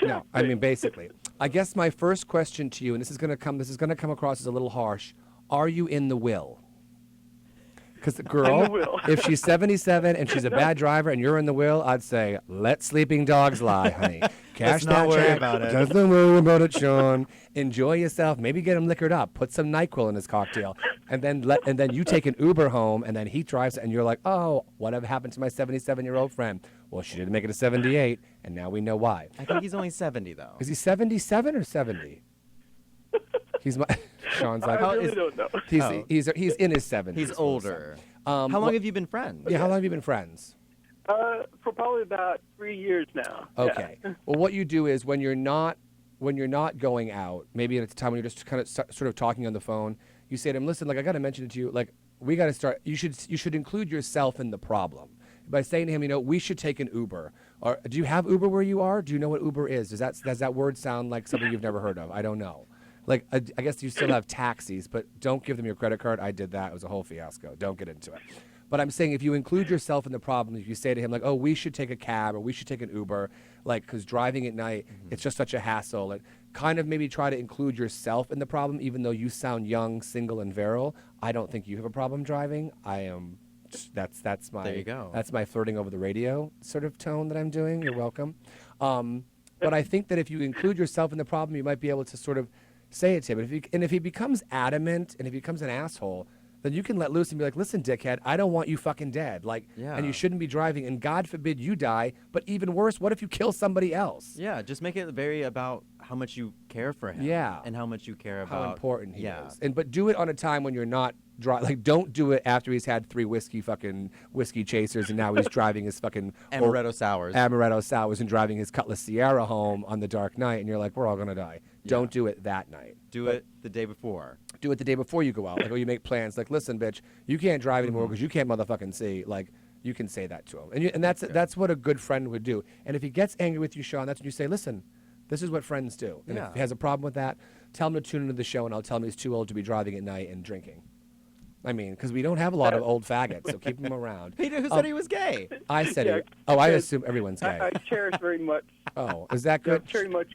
no, I mean, basically. I guess my first question to you, and this is going to come across as a little harsh. Are you in the will? Because the girl, if she's 77 and she's a bad driver and you're in the will, I'd say, let sleeping dogs lie, honey. Cash Let's not that worry check. about it. Just don't worry about it, Sean. Enjoy yourself. Maybe get him liquored up. Put some NyQuil in his cocktail. And then you take an Uber home, and then he drives, and you're like, oh, whatever happened to my 77-year-old friend? Well, she didn't make it to 78, and now we know why. I think he's only 70, though. Is he 77 or 70? He's my. Sean's like, I really don't know. He's in his 70s. He's older. How How long have you been friends? Yeah, how long have you been friends? For probably about 3 years now. Okay. Yeah. Well, what you do is when you're not going out, maybe at a time when you're just kind of sort of talking on the phone, you say to him, listen, like I got to mention it to you, like we got to start. You should include yourself in the problem by saying to him, we should take an Uber. Or do you have Uber where you are? Do you know what Uber is? Does that word sound like something you've never heard of? I don't know. Like, I guess you still have taxis, but don't give them your credit card. I did that. It was a whole fiasco. Don't get into it. But I'm saying if you include yourself in the problem, if you say to him, like, oh, we should take a cab or we should take an Uber, like, because driving at night, it's just such a hassle. And kind of maybe try to include yourself in the problem, even though you sound young, single, and virile. I don't think you have a problem driving. I am. That's my. There you go. That's my flirting over the radio sort of tone that I'm doing. You're welcome. But I think that if you include yourself in the problem, you might be able to sort of say it to him. If he becomes adamant and if he becomes an asshole, then you can let loose and be like, listen, dickhead, I don't want you fucking dead. Like, Yeah. and you shouldn't be driving. And God forbid you die. But even worse, what if you kill somebody else? Yeah, just make it very about how much you care for him. Yeah. And how much you care about How important he yeah. is. But do it on a time when you're not like, don't do it after he's had 3 whiskey chasers and now he's driving his fucking Amaretto sours. Amaretto sours and driving his Cutlass Sierra home on the dark night, and you're like, we're all gonna die. Yeah. Don't do it that night. Do it the day before. Do it the day before you go out. Like, or you make plans. Like, listen, bitch, you can't drive anymore Mm-hmm. because you can't motherfucking see. Like, you can say that to him, and that's what a good friend would do. And if he gets angry with you, Sean, that's when you say, listen, this is what friends do. And Yeah. if he has a problem with that, tell him to tune into the show, and I'll tell him he's too old to be driving at night and drinking. I mean, because we don't have a lot of old faggots, so keep him around. Who said he was gay? I said Yeah, it. Oh, I assume everyone's gay. I cherish very much. Oh, is that good? Very much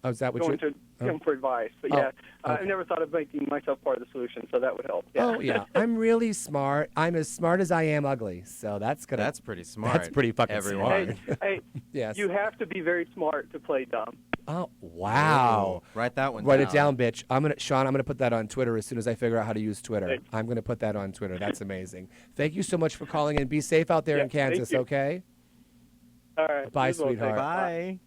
Oh, is that what going you? to him for advice. But Oh, yeah, I okay. never thought of making myself part of the solution, so that would help. Yeah. Oh yeah, I'm really smart. I'm as smart as I am ugly, so that's gonna. That's pretty smart. That's pretty fucking everyone. smart. Hey, Yes. you have to be very smart to play dumb. Oh wow! Ooh, write that one Write down. it down, bitch. Sean. I'm gonna put that on Twitter as soon as I figure out how to use Twitter. Thanks. I'm gonna put that on Twitter. That's amazing. Thank you so much for calling in. Be safe out there in Yeah, thank Kansas, you. okay? All right. Bye, you as well. sweetheart. Bye.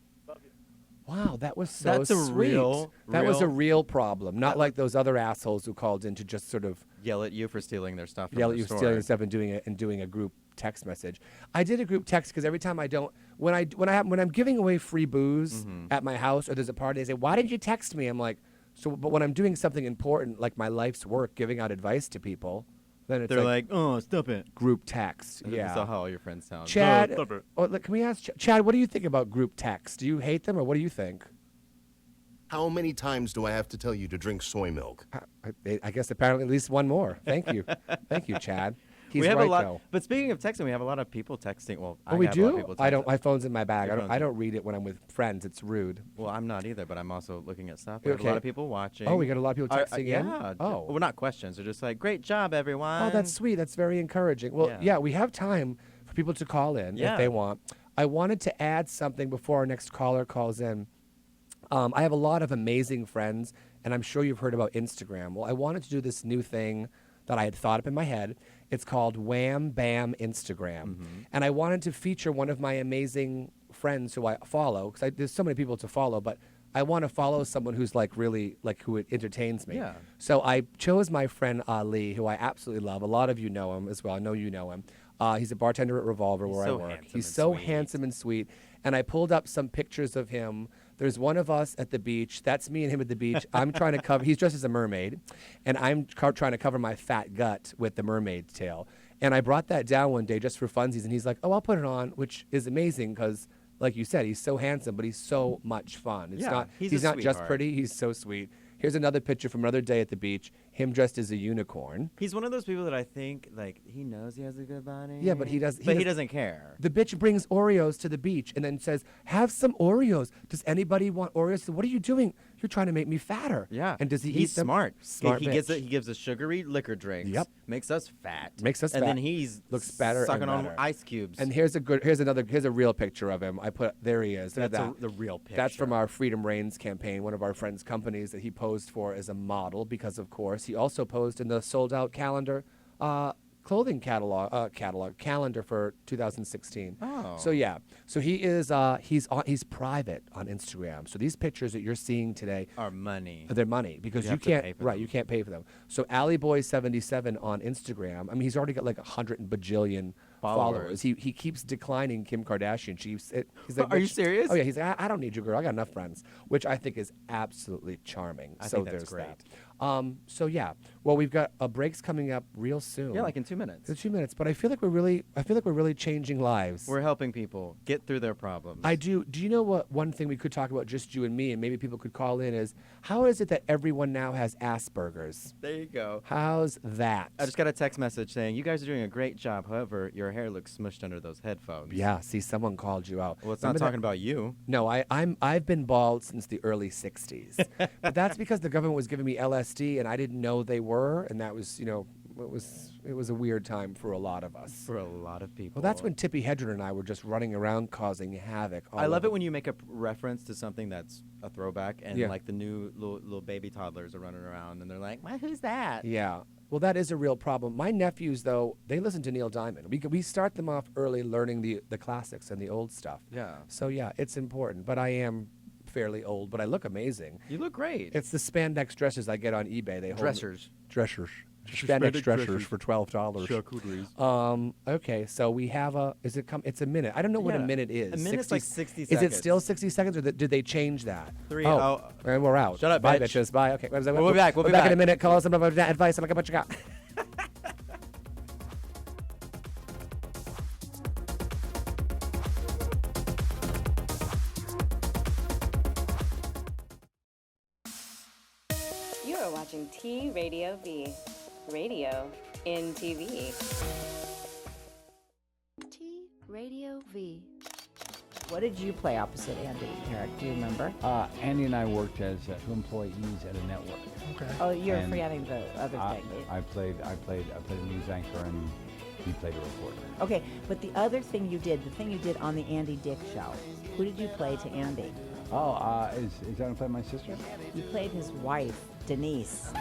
Wow, that was so That's a sweet. real- That was a real- real problem. Not like those other assholes who called in to just sort of Yell at you for stealing their stuff. From yell the at you store. stealing the stuff and doing a group text message. I did a group text because every time I don't when I'm giving away free booze Mm-hmm. at my house or there's a party, they say, "Why didn't you text me?" I'm like, but when I'm doing something important like my life's work, giving out advice to people, then it's They're like, oh, stop it. group text. That's Yeah. how all your friends sound. Chad, Oh, stop it. look, can we ask Chad? What do you think about group text? Do you hate them or what do you think? How many times do I have to tell you to drink soy milk? I guess apparently at least one more. Thank you, thank you, Chad. He's we have right a lot, though. but speaking of texting, we have a lot of people texting. Well, Oh, we I have a lot of do. people I don't. texting. My phone's in my bag. Your I don't. phone's I don't read it when I'm with friends. It's rude. Well, I'm not either, but I'm also looking at stuff. We have a Okay. lot of people watching. Oh, we got a lot of people texting in? Yeah. Oh. Well, not questions. They're just like, great job, everyone. Oh, that's sweet. That's very encouraging. Well, Yeah. yeah, we have time for people to call in Yeah. if they want. I wanted to add something before our next caller calls in. I have a lot of amazing friends, and I'm sure you've heard about Instagram. Well, I wanted to do this new thing that I had thought up in my head. It's called Wham Bam Instagram. And I wanted to feature one of my amazing friends who I follow, because there's so many people to follow, but I want to follow someone who's like really, like who entertains me. Yeah. So I chose my friend Ali, who I absolutely love. A lot of you know him as well. I know you know him. He's a bartender at Revolver where so I work. handsome He's and so sweet. handsome and sweet. And I pulled up some pictures of him. There's one of us at the beach. That's me and him at the beach. I'm trying to cover. He's dressed as a mermaid, and I'm trying to cover my fat gut with the mermaid's tail. And I brought that down one day just for funsies, and he's like, "Oh, I'll put it on," which is amazing because, like you said, he's so handsome, but he's so much fun. It's Yeah, not. he's a not just sweetheart. pretty. He's so sweet. Here's another picture from another day at the beach. Him dressed as a unicorn. He's one of those people that I think like he knows he has a good body. Yeah, but he does. But he doesn't care. The bitch brings Oreos to the beach and then says, "Have some Oreos." Does anybody want Oreos? What are you doing? You're trying to make me fatter. Yeah. And does he He's eat them? smart. Smart He bitch. gives us sugary liquor drinks. Yep. Makes us fat. Makes us and fat. then he's looks better sucking and on better. ice cubes. And here's a real picture of him. There he is. Look at That's that. the real picture. That's from our Freedom Reigns campaign, one of our friends' companies that he posed for as a model because, of course, he also posed in the sold-out calendar clothing calendar for 2016. Oh. So yeah. So he is he's private on Instagram. So these pictures that you're seeing today Are money. They're money because You you have to can't pay for right, them. you can't pay for them. So AlleyBoy77 on Instagram. I mean, he's already got like 100 bajillion followers. He keeps declining Kim Kardashian. He's like, Are you "Bitch." serious? Oh yeah, he's like, I don't need you, girl. I got enough friends, which I think is absolutely charming. I so think that's there's great. that. So yeah, well, we've got breaks coming up real soon. Yeah, like in 2 minutes. In 2 minutes, but I feel like we're really changing lives. We're helping people get through their problems. I do. Do you know what one thing we could talk about, just you and me, and maybe people could call in, is how is it that everyone now has Asperger's? There you go. How's that? I just got a text message saying you guys are doing a great job. However, your hair looks smushed under those headphones. Yeah, see, someone called you out. Well, it's Remember not talking that- about you. No, I've been bald since the early '60s, but that's because the government was giving me LSD and I didn't know they were, and that was, it was a weird time for a lot of us. For a lot of people. Well, that's when Tippi Hedren and I were just running around causing havoc. I love it when you make a reference to something that's a throwback, and Yeah. like the new little baby toddlers are running around, and they're like, "Why? Who's that?" Yeah. Well, that is a real problem. My nephews, though, they listen to Neil Diamond. We start them off early learning the classics and the old stuff. Yeah. So, yeah, it's important. But I am fairly old, but I look amazing. You look great. It's the spandex dresses I get on eBay. They Dressers. Dressers. Spandex Spandex dressers dressers. for $12. Charcuteries. Okay, so we have it's a minute. I don't know what a Yeah. minute is. A minute's like 60 Is it seconds. still 60 seconds, or did they change that? Oh. And we're out. Shut up, Bye, bitch. bitches. Bye. Okay. We'll be back. We'll be back in back. a minute. Call us some of our advice. I'm like, what you got? You are watching T Radio V. Radio in TV. T Radio V. What did you play opposite Andy, Eric? Do you remember? Andy and I worked as two employees at a network. Okay. Oh, you're And forgetting the other thing. I played a news anchor, and he played a reporter. Okay, but the other thing you did, the thing you did on the Andy Dick show, who did you play to Andy? Oh, is that going to play my sister? You played his wife, Denise.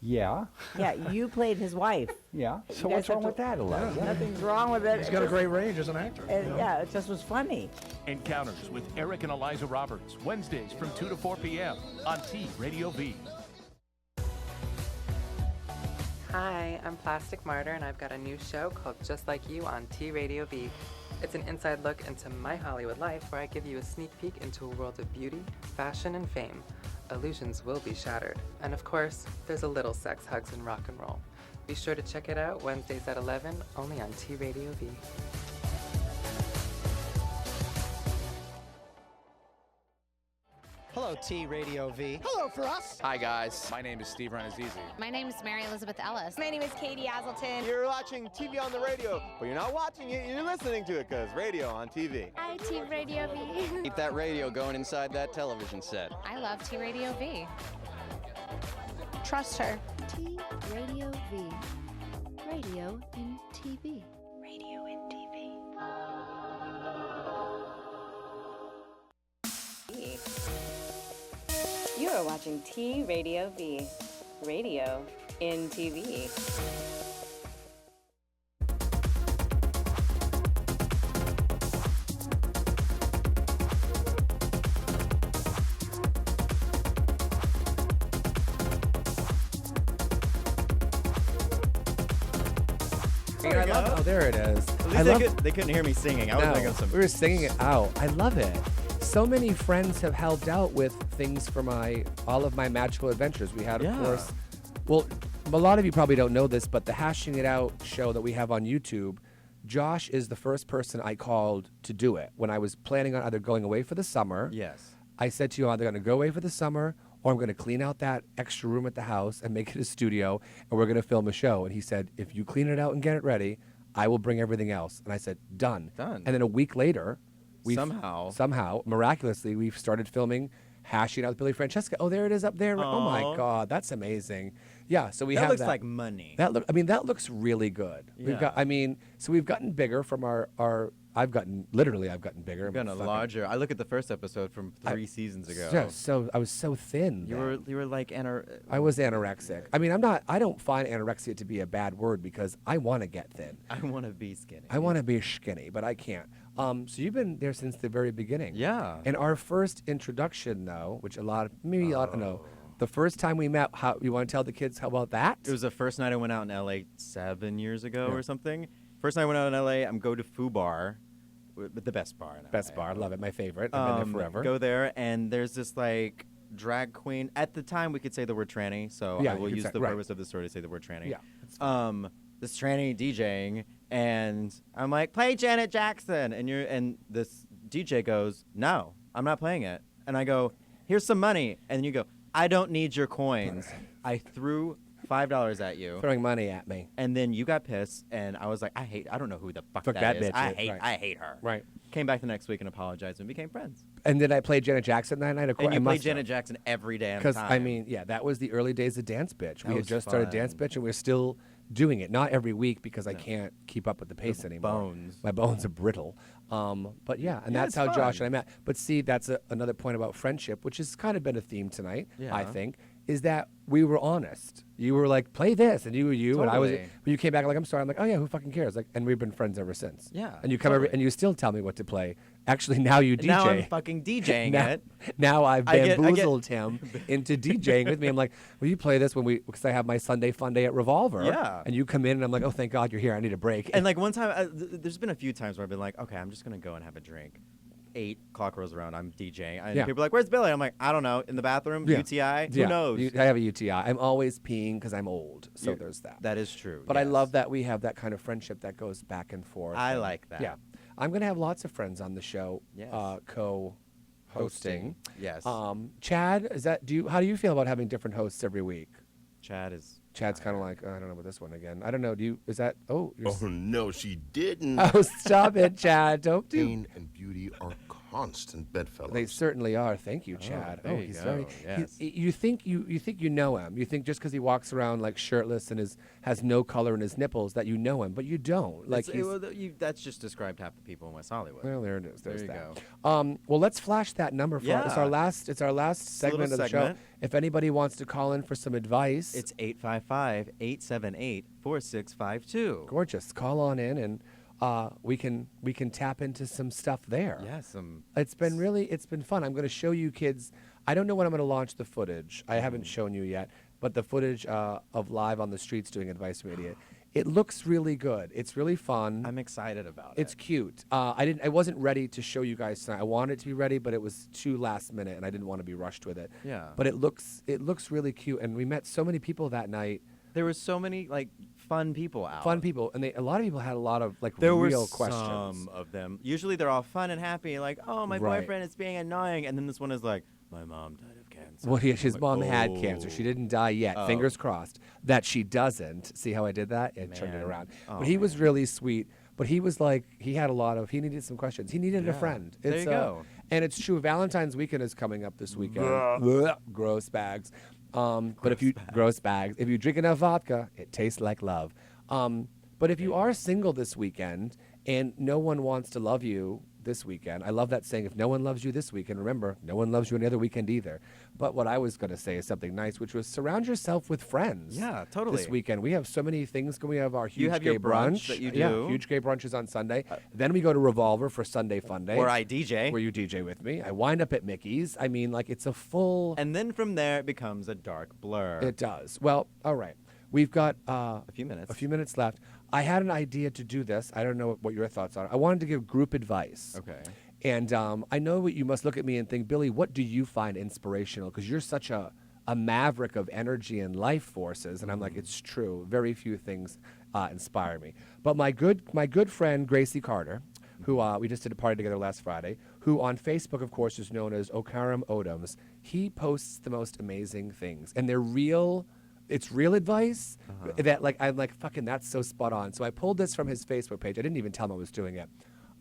Yeah. Yeah, you played his wife. Yeah. So You guys what's have wrong to- with that, Eliza? Nothing's wrong with it. He's got a great range as an actor. Yeah, it just was funny. Encounters with Eric and Eliza Roberts, Wednesdays from 2 to 4 p.m. on T Radio V. Hi, I'm Plastic Martyr, and I've got a new show called Just Like You on T Radio V. It's an inside look into my Hollywood life where I give you a sneak peek into a world of beauty, fashion, and fame. Illusions will be shattered. And of course, there's a little sex, hugs, and rock and roll. Be sure to check it out Wednesdays at 11, only on T Radio V. Hello, T Radio V. Hello for us. Hi, guys. My name is Steve Ranazizi. My name is Mary Elizabeth Ellis. My name is Katie Aselton. You're watching TV on the radio, but you're not watching it, you're listening to it, because radio on TV. Hi, T Radio V. Keep that radio going inside that television set. I love T Radio V. Trust her. T Radio V. Radio in TV. Radio in TV. You are watching T Radio V. Radio in TV. I love it. Oh, there it is. At least they couldn't hear me singing. I was thinking of some. We were singing it out. I love it. So many friends have helped out with things for all of my magical adventures. We had, of course, well, a lot of you probably don't know this, but the Hashing It Out show that we have on YouTube, Josh is the first person I called to do it. When I was planning on either going away for the summer, Yes. I said to you, I'm either going to go away for the summer or I'm going to clean out that extra room at the house and make it a studio, and we're going to film a show. And he said, if you clean it out and get it ready, I will bring everything else. And I said, done. Done. And then a week later, Somehow, miraculously, we've started filming Hashing Out with Billy Francesca. Oh, there it is up there. Oh my Aw. God, that's amazing. Yeah, so we That have looks that. like money. That looks really good. Yeah. So we've gotten bigger from our. I've gotten bigger. You've gotten larger. I look at the first episode from 3 seasons ago. I was so thin. You were like I was anorexic. I mean, I don't find anorexia to be a bad word because I want to get thin. I want to be skinny. I want to be skinny, but I can't. So you've been there since the very beginning. Yeah. And our first introduction, though, which a lot don't know, the first time we met, how you want to tell the kids how about that? It was the first night I went out in LA 7 years ago Yeah. or something. First night I went out in LA, I'm go to Foo Bar, the best bar in LA. Best bar, love it, my favorite. I've been there forever. Go there, and there's this like drag queen. At the time, we could say the word tranny, so Yeah, I you will could use say- the right. purpose of the story to say the word tranny. Yeah, this tranny DJing, and I'm like, play Janet Jackson, and this DJ goes, no, I'm not playing it, and I go, here's some money, and you go, I don't need your coins. I threw $5 at you. Throwing money at me. And then you got pissed, and I was like, I don't know who the fuck Fuck that that is. bitch I is, hate right. I hate her. Right. Came back the next week and apologized and became friends. And then I played Janet Jackson that night. Of course, And you I played must Janet Jackson every damn Because time. I mean, yeah, that was the early days of Dance Bitch. We That had was just started Dance fun. Bitch, and we're still doing it. Not every week because I can't keep up with the pace anymore. bones. My bones are brittle. But yeah, and Yeah, that's it's how Josh fun. and I met. But see, that's another point about friendship, which has kind of been a theme tonight, I Yeah. think, is that we were honest. You were like, play this, and you were you, and I was. Totally. When you came back, like, I'm sorry. I'm like, oh yeah, who fucking cares? Like, and we've been friends ever since. Yeah, And you come totally. and you still tell me what to play. Actually, now you DJ. Now I'm fucking DJing now, it. Now I've I get- bamboozled him into DJing with me. I'm like, will you play this because I have my Sunday fun day at Revolver. Yeah. And you come in, and I'm like, oh, thank God you're here. I need a break. And like one time, there's been a few times where I've been like, okay, I'm just gonna go and have a drink. 8 o'clock rolls around, I'm DJing, and Yeah. people are like, "Where's Billy?" I'm like, "I don't know, in the bathroom, UTI, who knows?" I have a UTI. I'm always peeing because I'm old, so there's that. That is true. But I love that we have that kind of friendship that goes back and forth. I and- like that. Yeah, I'm gonna have lots of friends on the show. Yes. Co-hosting. Yes. Chad, how do you feel about having different hosts every week? Chad's kind of like, I don't know about this one again. I don't know. Is that? Oh, you're Oh, no, she didn't. Oh, stop it, Chad! Don't do. Pain and beauty are constant bedfellows. They certainly are. Thank you, Chad. there you he's go. very. Yes. You think you know him. You think just because he walks around like shirtless and has no color in his nipples that you know him, but you don't. Like that's just described half the people in West Hollywood. Well, there it is. There's there you that. go. Well, let's flash that number. It's Yeah. our last. It's our last It's a little segment of the show. segment. If anybody wants to call in for some advice, It's 855-878-4652. gorgeous. Call on in and we can tap into some stuff there. Yeah, some. It's been fun. I'm going to show you kids. I don't know when I'm going to launch the footage. I haven't shown you yet, but the footage of live on the streets doing Advice from an Idiot. It looks really good. It's really fun. I'm excited about It's cute. I wasn't ready to show you guys tonight. I wanted it to be ready, but it was too last minute, and I didn't want to be rushed with it. Yeah. But it looks really cute, and we met so many people that night. There were so many like fun people out. Fun people, and a lot of people had a lot of like There real were questions. some of them. Usually they're all fun and happy, like, "Oh, my Right. boyfriend is being annoying," and then this one is like, "My mom died of cancer." Well, his I'm mom like, had cancer. She didn't die yet. Oh. Fingers crossed that she doesn't. See how I did that? It turned it Man. around. Oh, But he was really sweet. But he was like, he needed some questions. He needed a Yeah. friend. There you go. And it's true. Valentine's weekend is coming up this weekend. Blech, gross bags. But if you drink enough vodka, it tastes like love. But if you are single this weekend and no one wants to love you this weekend, I love that saying, if no one loves you this weekend, remember, no one loves you any other weekend either. But what I was going to say is something nice, which was surround yourself with friends. Yeah, totally. This weekend. We have so many things going. We have our huge You have gay your brunch that you Yeah, do. huge gay brunches on Sunday. Then we go to Revolver for Sunday Fun Day. Where I DJ. Where you DJ with me. I wind up at Mickey's. I mean, like, it's a full... And then from there, it becomes a dark blur. It does. Well, all right. We've got a few minutes. A few minutes left. I had an idea to do this. I don't know what your thoughts are. I wanted to give group advice. Okay. And I know you must look at me and think, Billy, what do you find inspirational? Because you're such a maverick of energy and life forces. And I'm like, it's true. Very few things inspire me. But my good friend, Gracie Carter, who we just did a party together last Friday, who on Facebook, of course, is known as Okaram Odoms, he posts the most amazing things. And they're real... It's real advice that, like, I'm like, fucking, that's so spot on. So I pulled this from his Facebook page. I didn't even tell him I was doing it.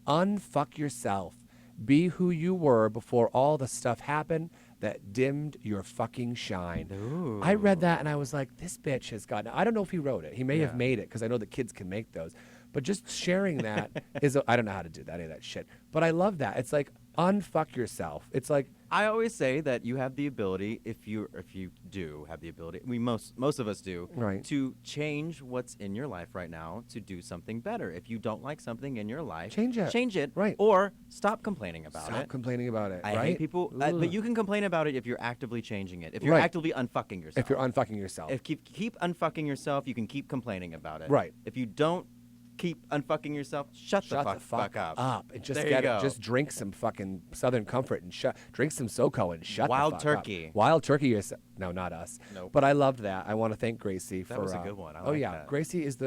Unfuck yourself. Be who you were before all the stuff happened that dimmed your fucking shine. Ooh. I read that and I was like, this bitch has got... I don't know if he wrote it. He may have Yeah. made it because I know the kids can make those. But just sharing that is... I don't know how to do that, any of that shit. But I love that. It's like, unfuck yourself. It's like... I always say that you have the ability, if you do have the ability, most of us do, Right. to change what's in your life right now to do something better. If you don't like something in your life, Change it. right? Or stop complaining about it. Stop complaining about it, I right? hate people, Ugh. but you can complain about it if you're actively changing it. If you're Right. actively unfucking yourself. If you're unfucking yourself. If keep unfucking yourself, you can keep complaining about it. Right. If you don't keep unfucking yourself, shut the fuck up. And just There you go. just drink some fucking Southern Comfort and drink some SoCo and shut Wild the fuck turkey. up. Wild turkey yourself. No, not us. Nope. But I loved that. I want to thank Gracie for That was a good one. I oh like yeah, that. Gracie is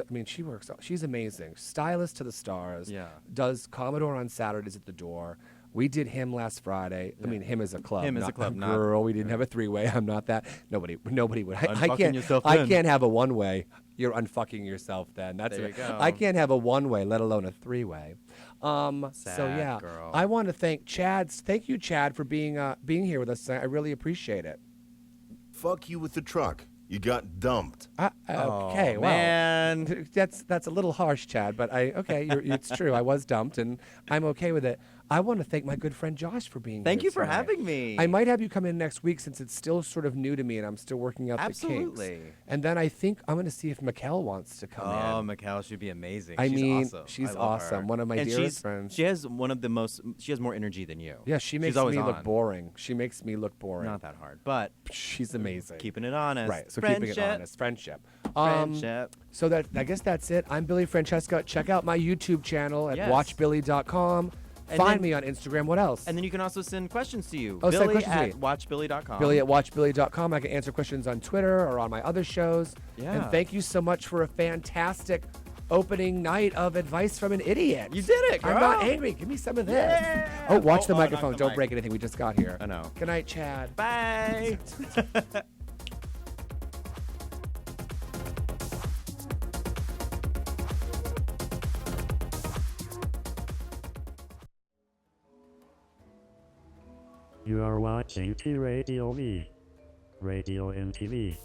she's amazing. Stylist to the stars. Yeah. Does Commodore on Saturdays at the door. We did him last Friday. I mean, him as a club. Him as a not club, not- girl. We didn't have a three-way. I'm not that. Nobody would. I Unfucking can't. yourself I then. can't have a one-way. You're unfucking yourself then. That's There it. you go. I can't have a one-way, let alone a three-way. So Sad yeah, girl. I want to thank Chad. Thank you, Chad, for being here with us tonight. I really appreciate it. Fuck you with the truck. You got dumped. Okay, well, man. that's a little harsh, Chad, but it's true. I was dumped, and I'm okay with it. I want to thank my good friend Josh for being Thank here you for tonight. having me. I might have you come in next week since it's still sort of new to me and I'm still working out the Absolutely. kinks. And then I think I'm going to see if Mikkel wants to come in. Oh, Mikkel should be amazing. I she's mean, awesome. she's I love awesome. her. One of my and dearest friends. She has one of the most. She has more energy than you. Yeah, she makes She's always me on. look boring. She makes me look boring. Not that hard, but she's amazing. Keeping it honest. Right. So keeping it honest. Friendship. So that I guess that's it. I'm Billy Francesca. Check out my YouTube channel at watchbilly.com. Find me on Instagram. What else? And then you can also send questions to you. Oh, send Billy questions to at me. watchbilly.com. Billy at watchbilly.com. I can answer questions on Twitter or on my other shows. Yeah. And thank you so much for a fantastic opening night of Advice from an Idiot. You did it, girl. I'm not angry. Give me some of this. Yeah. Oh, watch the knock microphone. the Don't mic. break anything. We just got here. I know. Good night, Chad. Bye. You are watching T Radio V, Radio and TV.